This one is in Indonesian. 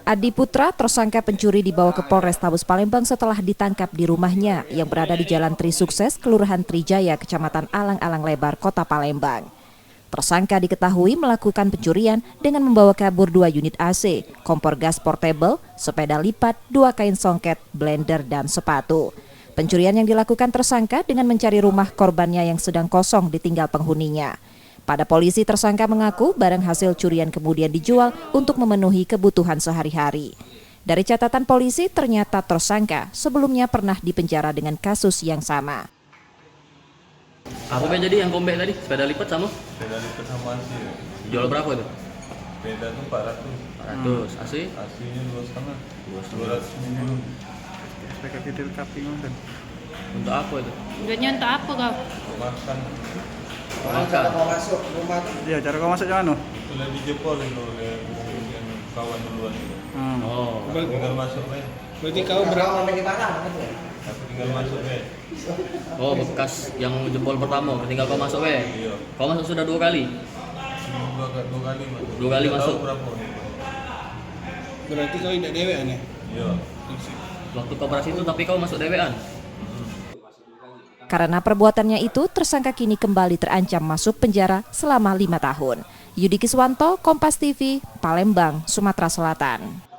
Adi Putra, tersangka pencuri, dibawa ke Polrestabes Palembang setelah ditangkap di rumahnya yang berada di Jalan Trisukses, Kelurahan Trijaya, Kecamatan Alang-Alang Lebar, Kota Palembang. Tersangka diketahui melakukan pencurian dengan membawa kabur 2 unit AC, kompor gas portable, sepeda lipat, 2 kain songket, blender, dan sepatu. Pencurian yang dilakukan tersangka dengan mencari rumah korbannya yang sedang kosong ditinggal penghuninya. Pada polisi, tersangka mengaku barang hasil curian kemudian dijual untuk memenuhi kebutuhan sehari-hari. Dari catatan polisi, ternyata tersangka sebelumnya pernah dipenjara dengan kasus yang sama. Apa yang jadi yang kombek tadi? Sepeda lipat sama? Sepeda lipat sama AC. Jual berapa itu? Sepeda itu 400. 400. AC? AC-nya 2,5. 250. Mereka kecil kaping kan. Untuk apa itu? Tujuannya untuk apa kau? Makan. Makan. Masuk rumah Iya, cara kau masuk jangan Itulah dijepolin oleh yang kawan duluan itu. Oh. Aku tinggal masuk ya. Berarti kau berapa? Aku tinggal masuk ya. Oh, bekas yang jebol pertama, tinggal kau masuk Iya. Kau masuk sudah 2 kali? Dua kali masuk. 2 kali Tidak masuk. tahu berapa. Berarti kau tidak dewean ya? Iya. Waktu kau operasi itu tapi kau masuk dewean? Karena perbuatannya itu, tersangka kini kembali terancam masuk penjara selama 5 tahun. Yudi Kiswanto, Kompas TV, Palembang, Sumatera Selatan.